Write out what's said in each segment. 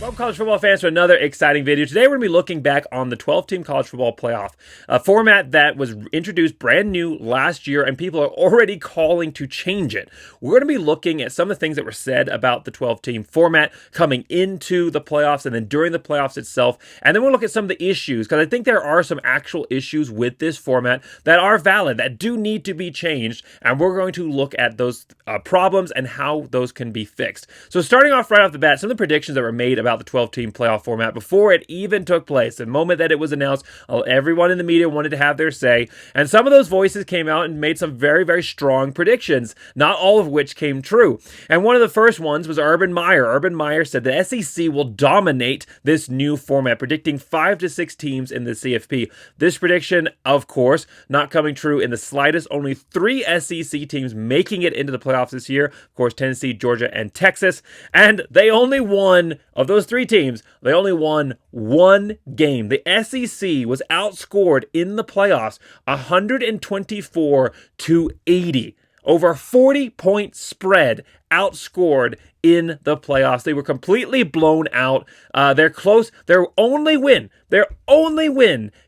Welcome, college football fans, to another exciting video. Today, we're going to be looking back on the 12-team college football playoff, a format that was introduced brand new last year, and people are already calling to change it. We're going to be looking at some of the things that were said about the 12-team format coming into the playoffs and then during the playoffs itself, and then we'll look at some of the issues, because I think there are some actual issues with this format that are valid, that do need to be changed, and we're going to look at those problems and how those can be fixed. So starting off right off the bat, some of the predictions that were made about the 12-team playoff format before it even took place. The moment that it was announced, everyone in the media wanted to have their say, and some of those voices came out and made some very, very strong predictions, not all of which came true. And one of the first ones was Urban Meyer. Urban Meyer said the SEC will dominate this new format, predicting 5 to 6 teams in the CFP. This prediction, of course, not coming true in the slightest. Only 3 SEC teams making it into the playoffs this year. Of course, Tennessee, Georgia, and Texas. And they only won, of those 3 teams, they only won one game. The SEC was outscored in the playoffs 124 to 80. Over a 40-point spread outscored in the playoffs. They were completely blown out. They're close. Their only win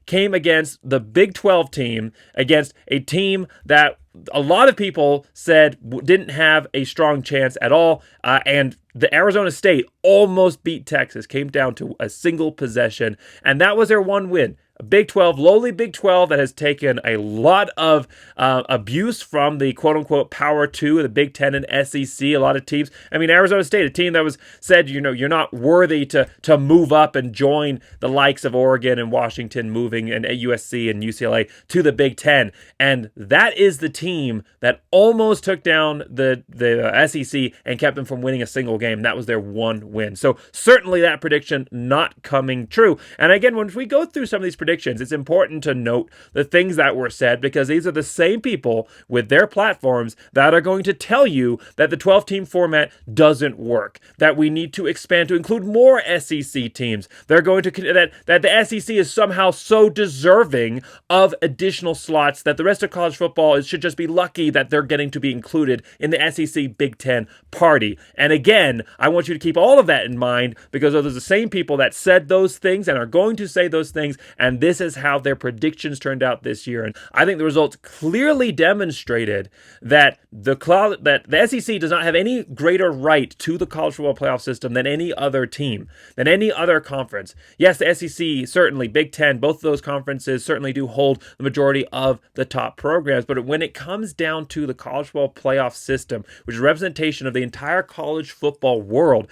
came against the Big 12 team, against a team that a lot of people said didn't have a strong chance at all. And the Arizona State almost beat Texas, came down to a single possession, and that was their one win. A Big 12, lowly Big 12 that has taken a lot of abuse from the quote-unquote Power 2, the Big 10 and SEC, a lot of teams. I mean, Arizona State, a team that was said, you're not worthy to move up and join the likes of Oregon and Washington moving, and USC and UCLA to the Big 10. And that is the team that almost took down the SEC and kept them from winning a single game. That was their one win. So certainly that prediction not coming true. And again, when we go through some of these predictions, it's important to note the things that were said, because these are the same people with their platforms that are going to tell you that the 12-team format doesn't work, that we need to expand to include more SEC teams. They're going to that the SEC is somehow so deserving of additional slots that the rest of college football should just be lucky that they're getting to be included in the SEC Big 10 party. And again, I want you to keep all of that in mind, because those are the same people that said those things and are going to say those things, and this is how their predictions turned out this year. And I think the results clearly demonstrated that the SEC does not have any greater right to the college football playoff system than any other team, than any other conference. Yes, the SEC, certainly, Big 10, both of those conferences certainly do hold the majority of the top programs. But when it comes down to the college football playoff system, which is a representation of the entire college football world,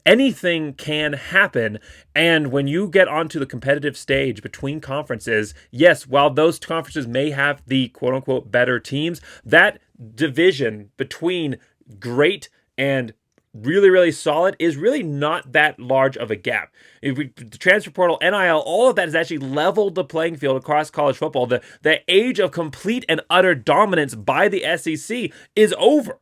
anything can happen. And when you get onto the competitive stage between conferences, yes, while those conferences may have the quote-unquote better teams, that division between great and really, really solid is really not that large of a gap. The transfer portal, NIL, all of that has actually leveled the playing field across college football. The age of complete and utter dominance by the SEC is over.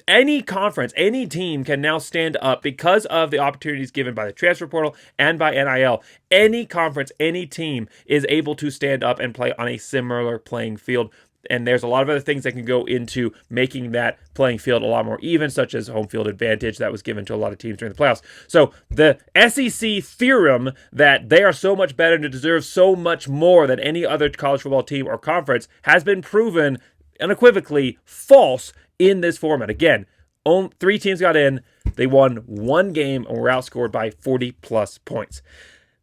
Any conference, any team can now stand up because of the opportunities given by the transfer portal and by NIL. Any conference, any team is able to stand up and play on a similar playing field. And there's a lot of other things that can go into making that playing field a lot more even, such as home field advantage that was given to a lot of teams during the playoffs. So the SEC theorem that they are so much better and deserve so much more than any other college football team or conference has been proven unequivocally false in this format. Again, 3 teams got in, they won one game, and were outscored by 40-plus points.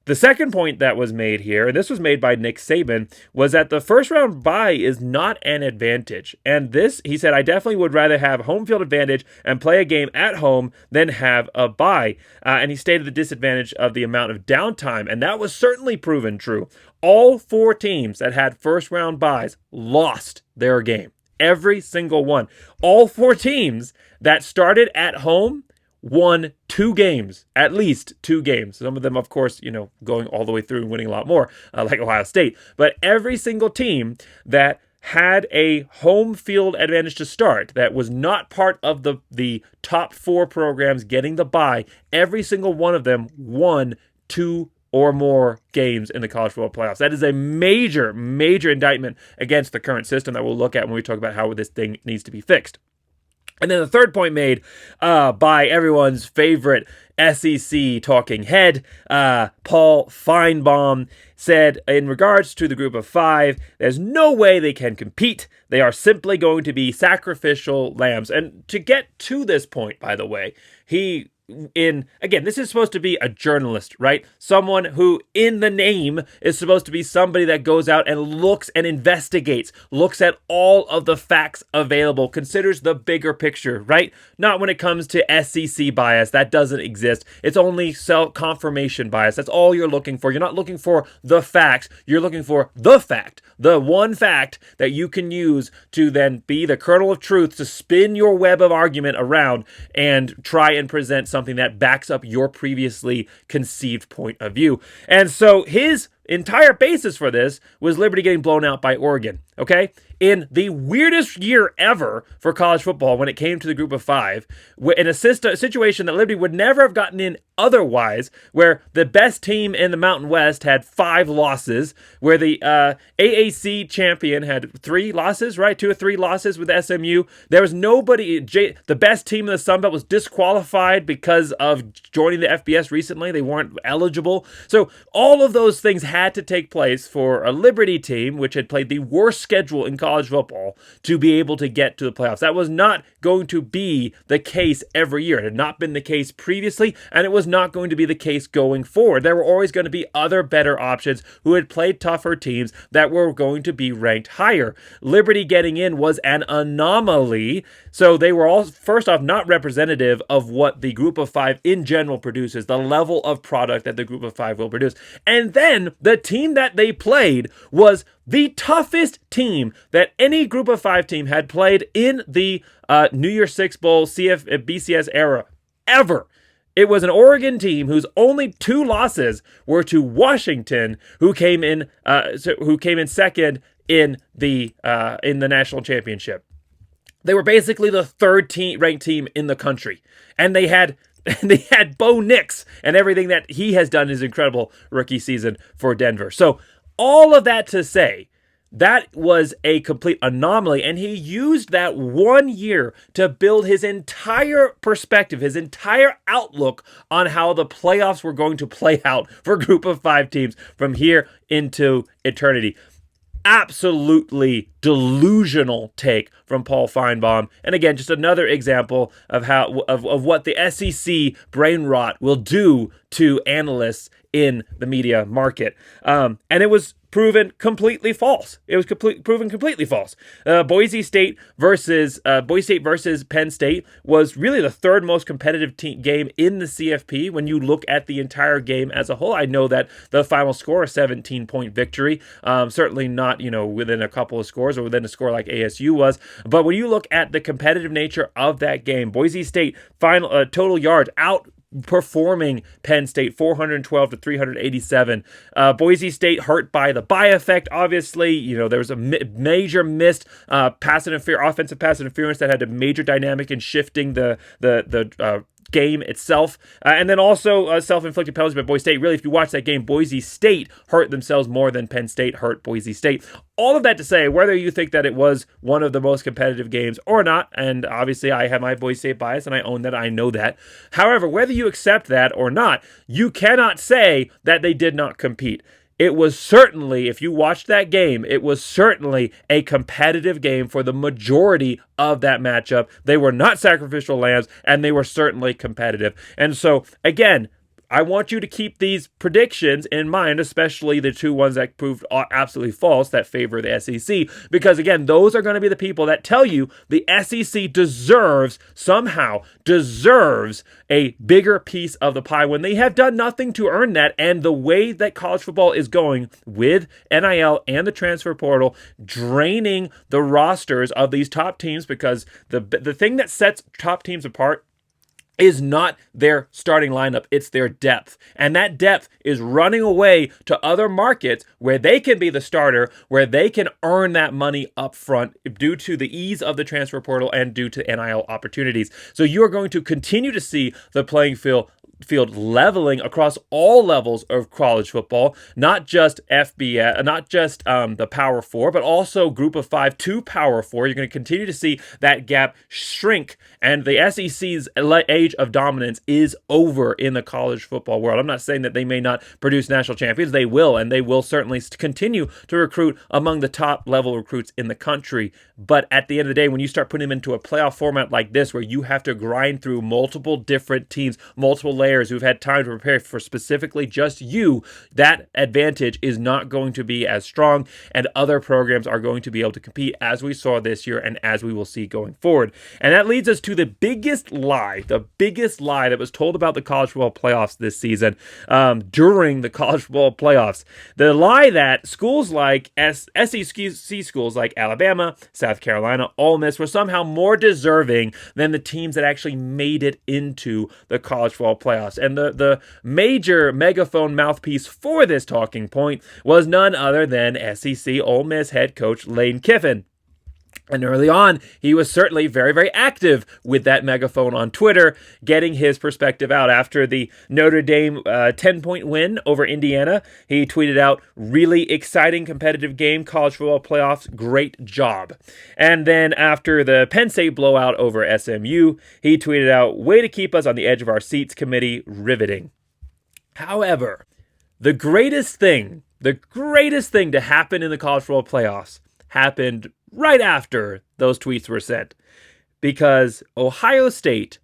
The second point that was made here, and this was made by Nick Saban, was that the first round bye is not an advantage. And this, he said, I definitely would rather have home field advantage and play a game at home than have a bye. And he stated the disadvantage of the amount of downtime, and that was certainly proven true. All 4 teams that had first round byes lost their game. Every single one. All 4 teams that started at home won 2 games, at least 2 games. Some of them, of course, going all the way through and winning a lot more, like Ohio State. But every single team that had a home field advantage to start, that was not part of the top 4 programs getting the bye, every single one of them won 2 or more games in the college football playoffs. That is a major, major indictment against the current system that we'll look at when we talk about how this thing needs to be fixed. And then the third point made by everyone's favorite SEC talking head, Paul Feinbaum, said in regards to the group of five, there's no way they can compete. They are simply going to be sacrificial lambs. And to get to this point, by the way, again, this is supposed to be a journalist, right? Someone who in the name is supposed to be somebody that goes out and looks and investigates, looks at all of the facts available, considers the bigger picture, right? Not when it comes to SEC bias. That doesn't exist. It's only self-confirmation bias. That's all you're looking for. You're not looking for the facts. You're looking for the fact, the one fact that you can use to then be the kernel of truth to spin your web of argument around and try and present something that backs up your previously conceived point of view. And so his entire basis for this was Liberty getting blown out by Oregon, okay? In the weirdest year ever for college football when it came to the group of five, in a situation that Liberty would never have gotten in otherwise, where the best team in the Mountain West had 5 losses, where the AAC champion had 3 losses, right? 2 or 3 losses with SMU. There was nobody, the best team in the Sun Belt was disqualified because of joining the FBS recently. They weren't eligible. So all of those things had to take place for a Liberty team, which had played the worst schedule in college football, to be able to get to the playoffs. That was not going to be the case every year. It had not been the case previously, and it was not going to be the case going forward. There were always going to be other better options who had played tougher teams that were going to be ranked higher. Liberty getting in was an anomaly, so they were all, first off, not representative of what the group of five in general produces, the level of product that the group of five will produce. And then the team that they played was the toughest team that any group of five team had played in the New Year's Six Bowl BCS era ever. It was an Oregon team whose only 2 losses were to Washington, who came in second in the national championship. They were basically the 3rd ranked team in the country, and they had Bo Nix, and everything that he has done in his incredible rookie season for Denver. So all of that to say, that was a complete anomaly, and he used that 1 year to build his entire perspective, his entire outlook on how the playoffs were going to play out for a group of 5 teams from here into eternity. Absolutely delusional take from Paul Feinbaum. And again, just another example of what the SEC brain rot will do to analysts in the media market. And it was proven completely false. It was proven completely false. Boise State versus Penn State was really the 3rd most competitive game in the CFP when you look at the entire game as a whole. I know that the final score, a 17-point victory, certainly not within a couple of scores or within a score like ASU was. But when you look at the competitive nature of that game, Boise State final total yards outperforming Penn State 412 to 387. Boise State hurt by the bye effect. Obviously, there was a major missed offensive pass interference that had a major dynamic in shifting the game itself, and then also self-inflicted penalties by Boise State. Really, if you watch that game, Boise State hurt themselves more than Penn State hurt Boise State. All of that to say, whether you think that it was one of the most competitive games or not, and obviously I have my Boise State bias and I own that, I know that. However, whether you accept that or not, you cannot say that they did not compete. It was certainly, if you watched that game, it was certainly a competitive game for the majority of that matchup. They were not sacrificial lambs, and they were certainly competitive. And so, again, I want you to keep these predictions in mind, especially the 2 ones that proved absolutely false that favor the SEC, because again, those are going to be the people that tell you the SEC somehow deserves a bigger piece of the pie when they have done nothing to earn that. And the way that college football is going with NIL and the transfer portal, draining the rosters of these top teams, because the thing that sets top teams apart is not their starting lineup, it's their depth. And that depth is running away to other markets where they can be the starter, where they can earn that money up front due to the ease of the transfer portal and due to NIL opportunities. So you are going to continue to see the playing field field leveling across all levels of college football, not just FBS, not just the Power Four, but also Group of Five to Power Four. You're going to continue to see that gap shrink, and the SEC's age of dominance is over in the college football world. I'm not saying that they may not produce national champions. They will, and they will certainly continue to recruit among the top level recruits in the country. But at the end of the day, when you start putting them into a playoff format like this, where you have to grind through multiple different teams, multiple layers who've had time to prepare for specifically just you, that advantage is not going to be as strong, and other programs are going to be able to compete, as we saw this year and as we will see going forward. And that leads us to the biggest lie that was told about the college football playoffs this season during the college football playoffs. The lie that schools like SEC schools like Alabama, South Carolina, Ole Miss were somehow more deserving than the teams that actually made it into the college football playoffs. And the major megaphone mouthpiece for this talking point was none other than SEC Ole Miss head coach Lane Kiffin. And early on, he was certainly very, very active with that megaphone on Twitter, getting his perspective out. After the Notre Dame 10-point win over Indiana, he tweeted out, "Really exciting competitive game, college football playoffs, great job." And then after the Penn State blowout over SMU, he tweeted out, "Way to keep us on the edge of our seats, committee, riveting." However, the greatest thing to happen in the college football playoffs happened right after those tweets were sent, because Ohio State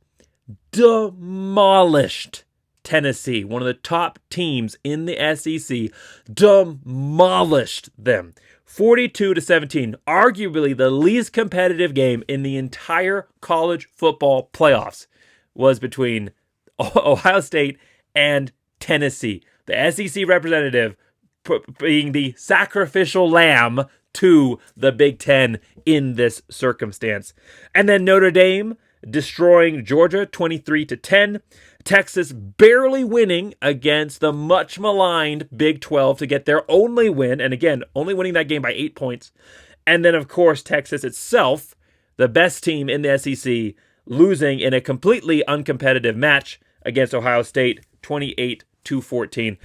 demolished Tennessee, one of the top teams in the SEC, demolished them. 42-17, arguably the least competitive game in the entire college football playoffs was between Ohio State and Tennessee. The SEC representative being the sacrificial lamb to the Big Ten in this circumstance. And then Notre Dame destroying Georgia 23-10. Texas barely winning against the much maligned Big 12 to get their only win. And again, only winning that game by 8 points. And then, of course, Texas itself, the best team in the SEC, losing in a completely uncompetitive match against Ohio State 28-14.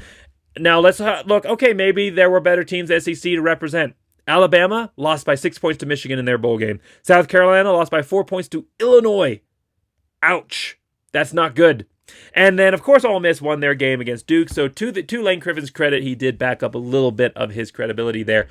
Now let's look, okay, maybe there were better teams in the SEC to represent. Alabama lost by 6 points to Michigan in their bowl game. South Carolina lost by 4 points to Illinois. Ouch. That's not good. And then, of course, Ole Miss won their game against Duke. So to Lane Kiffin's credit, he did back up a little bit of his credibility there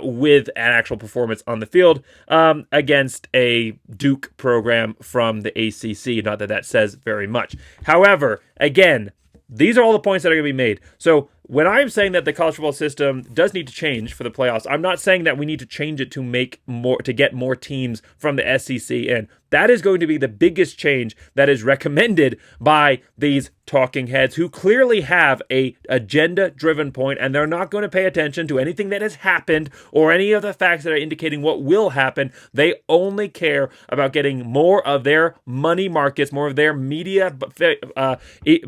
with an actual performance on the field against a Duke program from the ACC. Not that that says very much. However, again, these are all the points that are going to be made. So when I'm saying that the college football system does need to change for the playoffs, I'm not saying that we need to change it to get more teams from the SEC in. That is going to be the biggest change that is recommended by these talking heads who clearly have a agenda-driven point, and they're not going to pay attention to anything that has happened or any of the facts that are indicating what will happen. They only care about getting more of their money markets, more of their media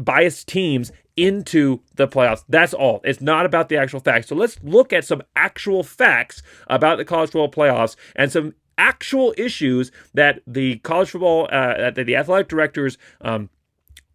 biased teams into the playoffs. That's all. It's not about the actual facts. So let's look at some actual facts about the college football playoffs and some actual issues that the college football, that the athletic directors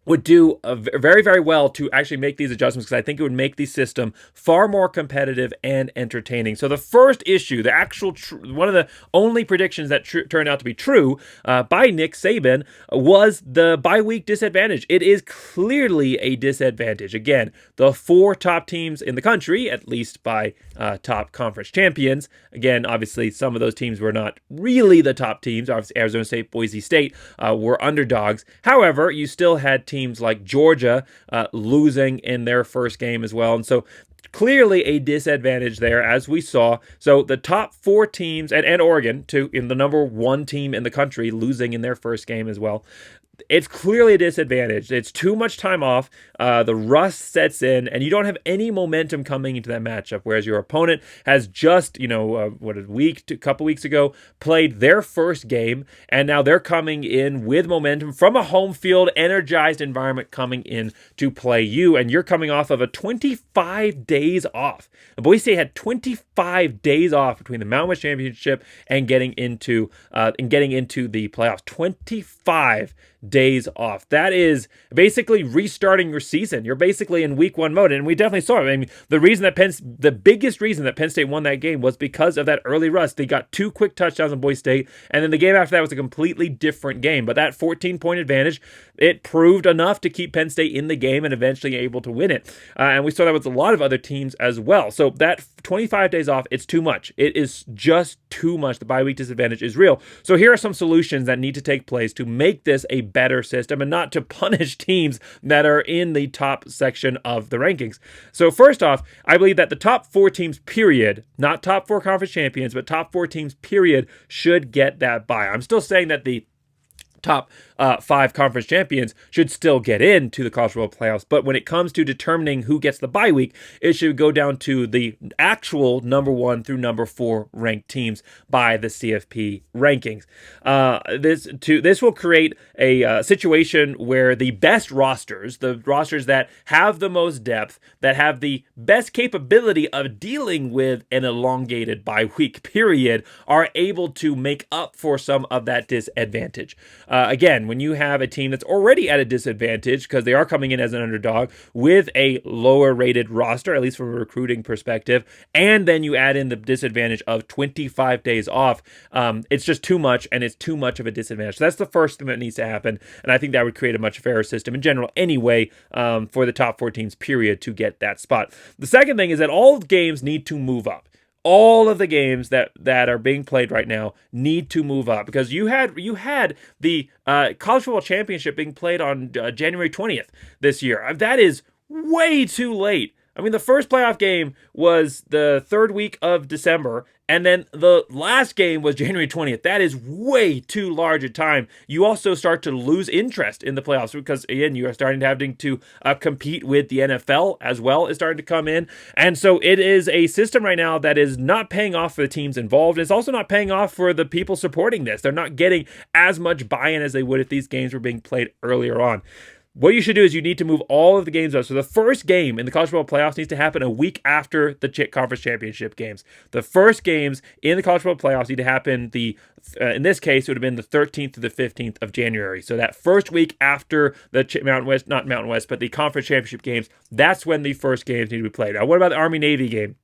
would do very, very well to actually make these adjustments, because I think it would make the system far more competitive and entertaining. So the first issue, the actual one of the only predictions that turned out to be true by Nick Saban, was the bye-week disadvantage. It is clearly a disadvantage. Again, the 4 top teams in the country, at least by top conference champions. Again, obviously, some of those teams were not really the top teams. Obviously, Arizona State, Boise State were underdogs. However, you still had teams like Georgia losing in their first game as well. And so clearly a disadvantage there, as we saw. So the top 4 teams, and Oregon, in the number 1 team in the country, losing in their first game as well. It's clearly a disadvantage. It's too much time off. The rust sets in, and you don't have any momentum coming into that matchup. Whereas your opponent has just, a couple weeks ago, played their first game, and now they're coming in with momentum from a home field, energized environment coming in to play you, and you're coming off of a 25 days off. Boise State had 25 days off between the Mountain West Championship and getting into the playoffs. 25 days off. That is basically restarting your season. You're basically in week one mode, and we definitely saw it. I mean, the biggest reason that Penn State won that game was because of that early rust. They got 2 quick touchdowns on Boise State, and then the game after that was a completely different game. But that 14-point advantage, it proved enough to keep Penn State in the game and eventually able to win it. And we saw that with a lot of other teams as well. So that 25 days off, it's too much. It is just too much. The bye week disadvantage is real. So here are some solutions that need to take place to make this a better system and not to punish teams that are in the top section of the rankings. So first off, I believe that the top 4 teams, period, not top 4 conference champions, but top 4 teams, period, should get that bye. I'm still saying that the top 5 conference champions should still get into the college football playoffs. But when it comes to determining who gets the bye week, it should go down to the actual number 1 through number 4 ranked teams by the CFP rankings. This will create a situation where the best rosters, the rosters that have the most depth, that have the best capability of dealing with an elongated bye week period, are able to make up for some of that disadvantage. Again, when you have a team that's already at a disadvantage because they are coming in as an underdog with a lower rated roster, at least from a recruiting perspective, and then you add in the disadvantage of 25 days off, it's just too much, and it's too much of a disadvantage. So that's the first thing that needs to happen, and I think that would create a much fairer system in general anyway, for the top 4 teams, period, to get that spot. The second thing is that all games need to move up. All of the games that are being played right now need to move up, because you had the college football championship being played on January 20th this year. That is way too late. I mean, the first playoff game was the 3rd week of December, and then the last game was January 20th. That is way too large a time. You also start to lose interest in the playoffs because, again, you are starting to having to compete with the NFL as well is starting to come in. And so it is a system right now that is not paying off for the teams involved. It's also not paying off for the people supporting this. They're not getting as much buy-in as they would if these games were being played earlier on. What you should do is you need to move all of the games up. So the first game in the college football playoffs needs to happen a week after the conference championship games. The first games in the college football playoffs need to happen in this case, it would have been the 13th to the 15th of January. So that first week after the the conference championship games, that's when the first games need to be played. Now, what about the Army-Navy game?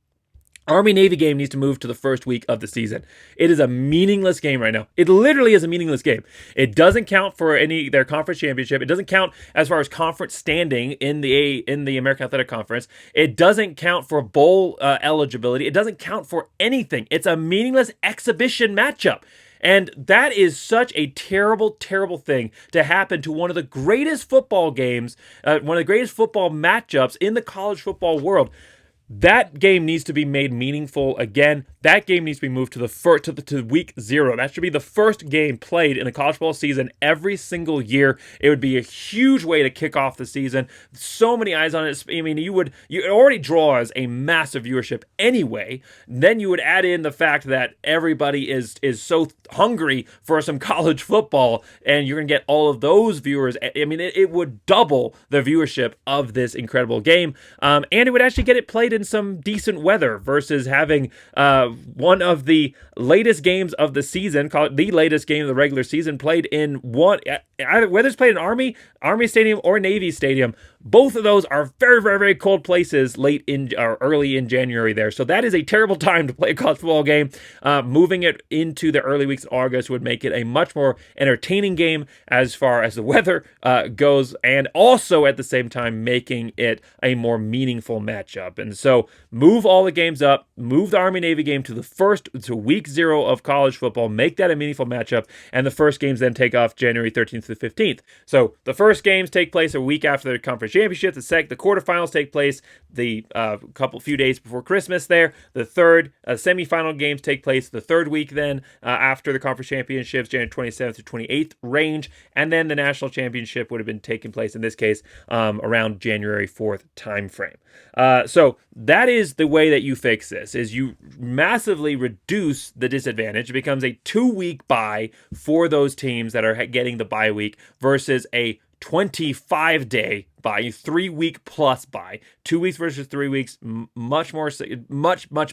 Army-Navy game needs to move to the first week of the season. It is a meaningless game right now. It literally is a meaningless game. It doesn't count for their conference championship. It doesn't count as far as conference standing in the American Athletic Conference. It doesn't count for bowl eligibility. It doesn't count for anything. It's a meaningless exhibition matchup. And that is such a terrible, terrible thing to happen to one of the greatest football games, one of the greatest football matchups in the college football world. That game needs to be made meaningful again. That game needs to be moved to week 0. That should be the first game played in the college football season every single year. It would be a huge way to kick off the season. So many eyes on it. I mean, you already draws a massive viewership anyway. Then you would add in the fact that everybody is so hungry for some college football, and you're going to get all of those viewers. I mean, it would double the viewership of this incredible game, and it would actually get it played in some decent weather versus having one of the latest games of the season, call it the latest game of the regular season, played in whether it's played in Army Stadium or Navy Stadium. Both of those are very, very, very cold places early in January there. So that is a terrible time to play a college football game. Moving it into the early weeks of August would make it a much more entertaining game as far as the weather goes, and also at the same time making it a more meaningful matchup. And so move all the games up, move the Army-Navy game to week 0 of college football, make that a meaningful matchup, and the first games then take off January 13th to the 15th. So the first games take place a week after the conference championship. The quarterfinals take place the few days before Christmas there. The third semifinal games take place the third week then after the conference championships, January 27th to 28th range, and then the national championship would have been taking place in this case around January 4th timeframe. So that is the way that you fix this, is you massively reduce the disadvantage. It becomes a 2-week bye for those teams that are getting the bye week versus a 25-day bye, 3-week plus bye, 2 weeks versus 3 weeks, much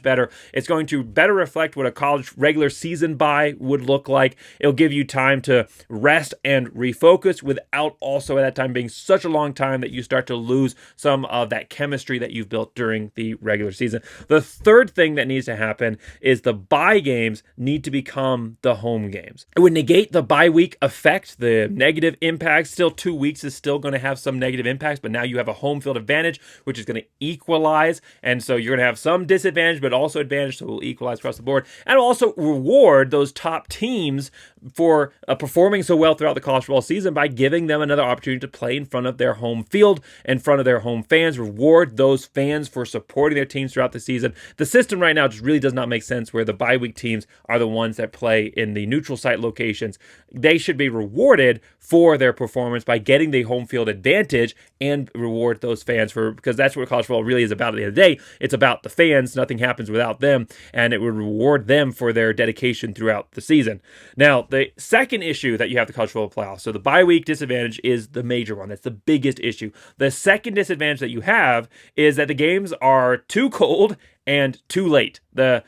better. It's going to better reflect what a college regular season bye would look like. It'll give you time to rest and refocus without also at that time being such a long time that you start to lose some of that chemistry that you've built during the regular season. The third thing that needs to happen is the bye games need to become the home games. It would negate the bye week effect, the negative impact. Still, 2 weeks is still going to have some negative impacts, but now you have a home field advantage, which is going to equalize. And so you're going to have some disadvantage, but also advantage. So we'll equalize across the board and also reward those top teams for performing so well throughout the college football season by giving them another opportunity to play in front of their home field, in front of their home fans, reward those fans for supporting their teams throughout the season. The system right now just really does not make sense where the bye week teams are the ones that play in the neutral site locations. They should be rewarded for their performance by getting the home field advantage and reward those fans because that's what college football really is about at the end of the day. It's about the fans. Nothing happens without them, and it would reward them for their dedication throughout the season. Now, the second issue that you have the college football playoffs, so the bye week disadvantage is the major one. That's the biggest issue. The second disadvantage that you have is that the games are too cold and too late. The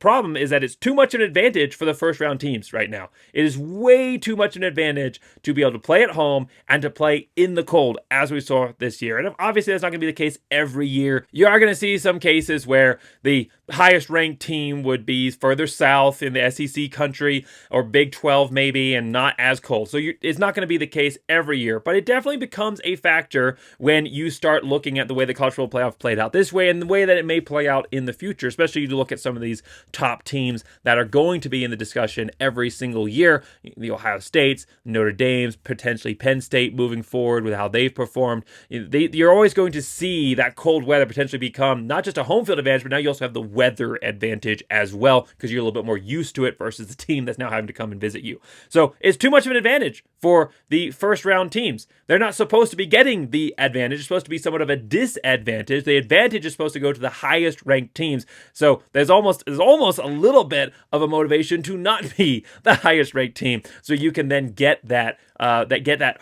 problem is that it's too much an advantage for the first round teams right now. It is way too much an advantage to be able to play at home and to play in the cold, as we saw this year. And obviously that's not going to be the case every year. You are going to see some cases where the highest ranked team would be further south in the SEC country or Big 12 maybe, and not as cold. So it's not going to be the case every year, but it definitely becomes a factor when you start looking at the way the college football playoff played out this way and the way that it may play out in the future, especially if you look at some of these top teams that are going to be in the discussion every single year. The Ohio States, Notre Dame's, potentially Penn State moving forward with how they've performed. You're always going to see that cold weather potentially become not just a home field advantage, but now you also have the weather advantage as well because you're a little bit more used to it versus the team that's now having to come and visit you. So it's too much of an advantage for the first round teams. They're not supposed to be getting the advantage. It's supposed to be somewhat of a disadvantage. The advantage is supposed to go to the highest ranked teams. So there's almost a little bit of a motivation to not be the highest ranked team, so you can then get that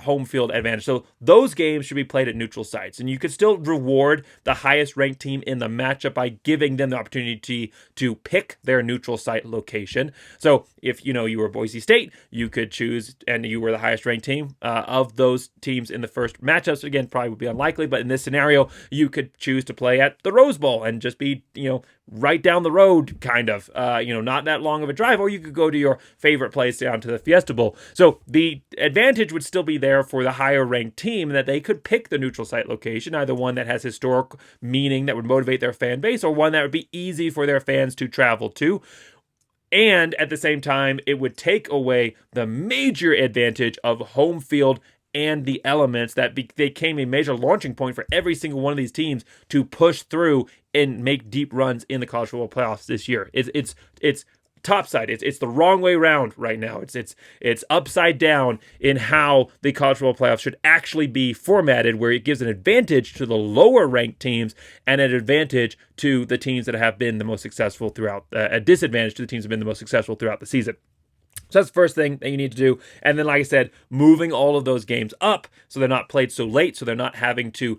home field advantage. So those games should be played at neutral sites, and you could still reward the highest ranked team in the matchup by giving them the opportunity to pick their neutral site location. So if you were Boise State, you could choose, and you were the highest ranked team of those teams in the first matchups. Again, probably would be unlikely, but in this scenario, you could choose to play at the Rose Bowl and just be right down the road, kind of, not that long of a drive, or you could go to your favorite place down to the Fiesta Bowl. So the advantage would still be there for the higher ranked team that they could pick the neutral site location, either one that has historic meaning that would motivate their fan base or one that would be easy for their fans to travel to. And at the same time, it would take away the major advantage of home field and the elements that became a major launching point for every single one of these teams to push through and make deep runs in the college football playoffs this year. It's topside. It's the wrong way around right now. It's upside down in how the college football playoffs should actually be formatted, where it gives an advantage to the lower ranked teams and an advantage to the teams that have been the most successful throughout, a disadvantage to the teams that have been the most successful throughout the season. So that's the first thing that you need to do. And then, like I said, moving all of those games up so they're not played so late, so they're not having to,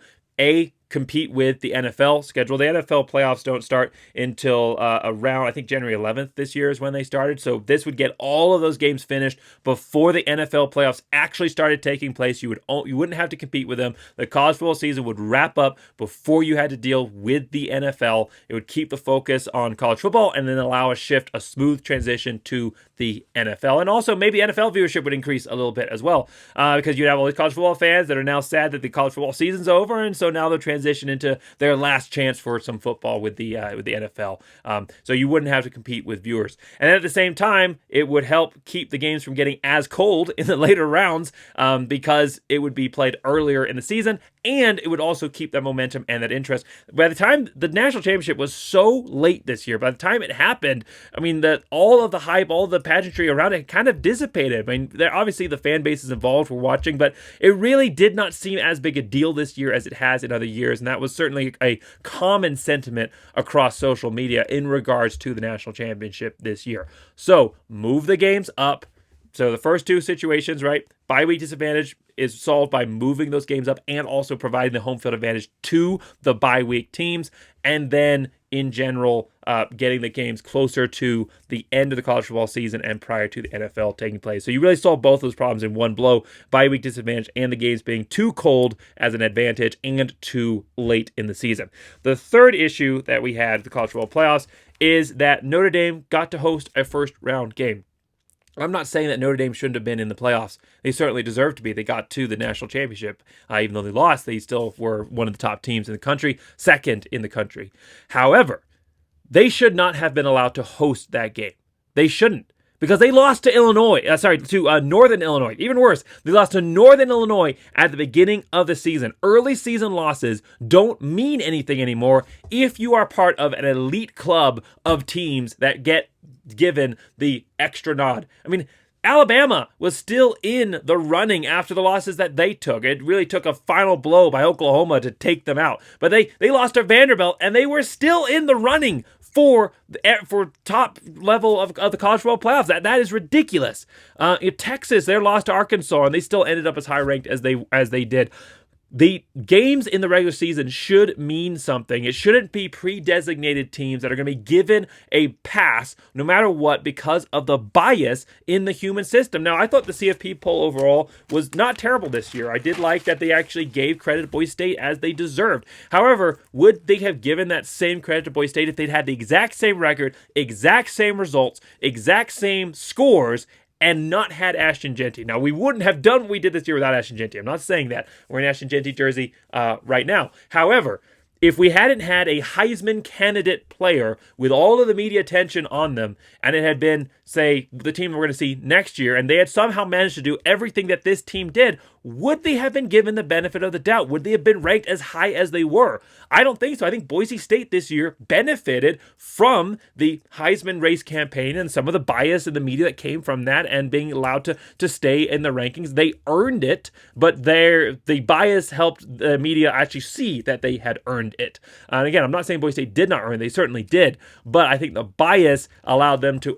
compete with the NFL schedule. The NFL playoffs don't start until around, I think, January 11th this year is when they started. So this would get all of those games finished before the NFL playoffs actually started taking place. You wouldn't have to compete with them. The college football season would wrap up before you had to deal with the NFL. It would keep the focus on college football and then allow a smooth transition to the NFL. And also maybe NFL viewership would increase a little bit as well, because you'd have all these college football fans that are now sad that the college football season's over, and so now they're transition into their last chance for some football with the NFL. So you wouldn't have to compete with viewers. And then at the same time, it would help keep the games from getting as cold in the later rounds, because it would be played earlier in the season, and it would also keep that momentum and that interest. By the time the national championship was so late this year, by the time it happened, I mean, all of the hype, all of the pageantry around it kind of dissipated. I mean, obviously the fan base is involved for watching, but it really did not seem as big a deal this year as it has in other years, and that was certainly a common sentiment across social media in regards to the national championship this year. So move the games up, So the first two situations, right? Bye week disadvantage is solved by moving those games up and also providing the home field advantage to the bye week teams. And then in general, getting the games closer to the end of the college football season and prior to the NFL taking place. So you really solve both those problems in one blow: bye week disadvantage and the games being too cold as an advantage and too late in the season. The third issue that we had with the college football playoffs is that Notre Dame got to host a first round game. I'm not saying that Notre Dame shouldn't have been in the playoffs. They certainly deserve to be. They got to the national championship. Even though they lost, they still were one of the top teams in the country, second in the country. However, they should not have been allowed to host that game. They shouldn't, because they lost to Northern Illinois. Even worse, they lost to Northern Illinois at the beginning of the season. Early season losses don't mean anything anymore if you are part of an elite club of teams that get given the extra nod. I mean, Alabama was still in the running after the losses that they took. It really took a final blow by Oklahoma to take them out. But they lost to Vanderbilt, and they were still in the running for top level of the college football playoffs. That is ridiculous. Texas, they lost to Arkansas, and they still ended up as high ranked as they did. The games in the regular season should mean something. It shouldn't be pre-designated teams that are going to be given a pass no matter what because of the bias in the human system. Now, I thought the CFP poll overall was not terrible this year. I did like that they actually gave credit to Boise State as they deserved. However, would they have given that same credit to Boise State if they'd had the exact same record, exact same results, exact same scores, and not had Ashton Jeanty? Now, we wouldn't have done what we did this year without Ashton Jeanty. I'm not saying that. We're in Ashton Jeanty jersey right now. However, if we hadn't had a Heisman candidate player with all of the media attention on them, and it had been, say, the team we're going to see next year, and they had somehow managed to do everything that this team did, would they have been given the benefit of the doubt? Would they have been ranked as high as they were? I don't think so. I think Boise State this year benefited from the Heisman race campaign and some of the bias in the media that came from that and being allowed to stay in the rankings. They earned it, but the bias helped the media actually see that they had earned it. And again, I'm not saying Boise State did not earn it. They certainly did, but I think the bias allowed them to,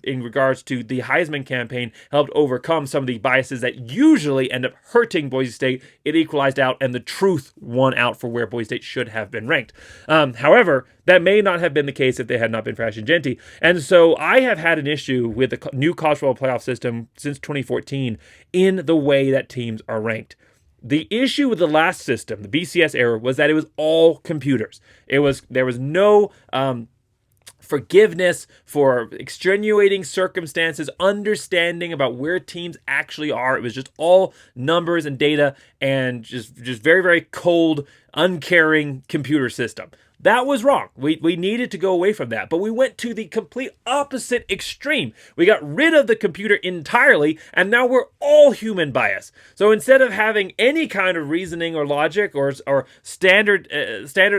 in regards to the Heisman campaign, helped overcome some of the biases that usually end up hurting Boise State. It equalized out, and the truth won out for where Boise State should have been ranked. However, that may not have been the case if they had not been for Ashton Jeanty. And so I have had an issue with the new college football playoff system since 2014 in the way that teams are ranked. The issue with the last system, the BCS era, was that it was all computers. There was no forgiveness for extenuating circumstances, understanding about where teams actually are. It was just all numbers and data and just very, very cold, uncaring computer system. That was wrong. We needed to go away from that, but we went to the complete opposite extreme. We got rid of the computer entirely, and now we're all human bias. So instead of having any kind of reasoning or logic or standard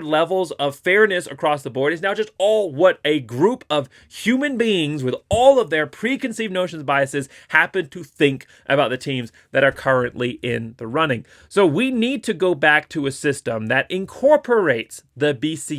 levels of fairness across the board, it's now just all what a group of human beings with all of their preconceived notions and biases happen to think about the teams that are currently in the running. So we need to go back to a system that incorporates the BCS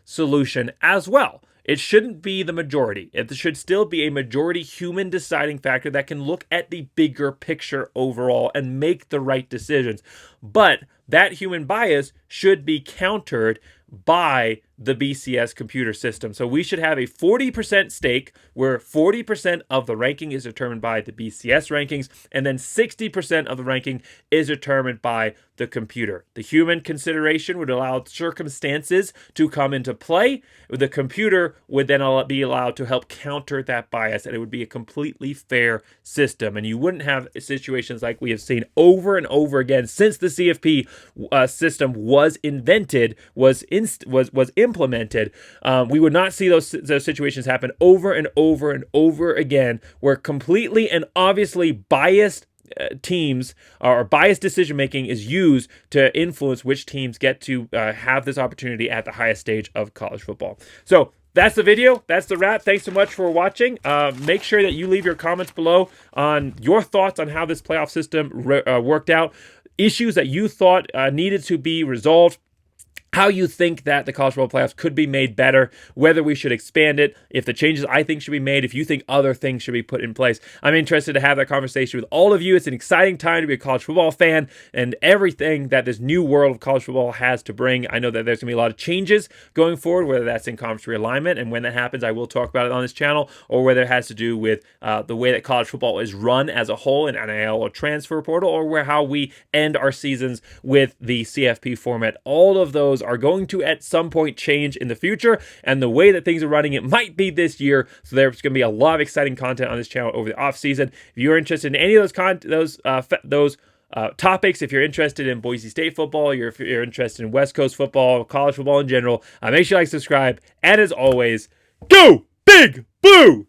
solution as well. It shouldn't be the majority. It should still be a majority human deciding factor that can look at the bigger picture overall and make the right decisions. But that human bias should be countered by the BCS computer system. So we should have a 40% stake where 40% of the ranking is determined by the BCS rankings, and then 60% of the ranking is determined by the computer. The human consideration would allow circumstances to come into play. The computer would then be allowed to help counter that bias, and it would be a completely fair system. And you wouldn't have situations like we have seen over and over again since the CFP system was invented, was implemented. We would not see those situations happen over and over and over again, where completely and obviously biased teams or biased decision making is used to influence which teams get to have this opportunity at the highest stage of college football. So that's the video. That's the wrap. Thanks so much for watching. Make sure that you leave your comments below on your thoughts on how this playoff system worked out, issues that you thought needed to be resolved. how you think that the college football playoffs could be made better, whether we should expand it, if the changes I think should be made, if you think other things should be put in place. I'm interested to have that conversation with all of you. It's an exciting time to be a college football fan and everything that this new world of college football has to bring. I know that there's going to be a lot of changes going forward, whether that's in conference realignment, and when that happens, I will talk about it on this channel, or whether it has to do with the way that college football is run as a whole in NIL or transfer portal, or how we end our seasons with the CFP format. All of those are going to at some point change in the future, and the way that things are running, it might be this year. So there's going to be a lot of exciting content on this channel over the off season. If you're interested in any of those topics, if you're interested in Boise State football, if you're interested in West Coast football, college football in general, make sure you like, subscribe, and as always, go Big Blue!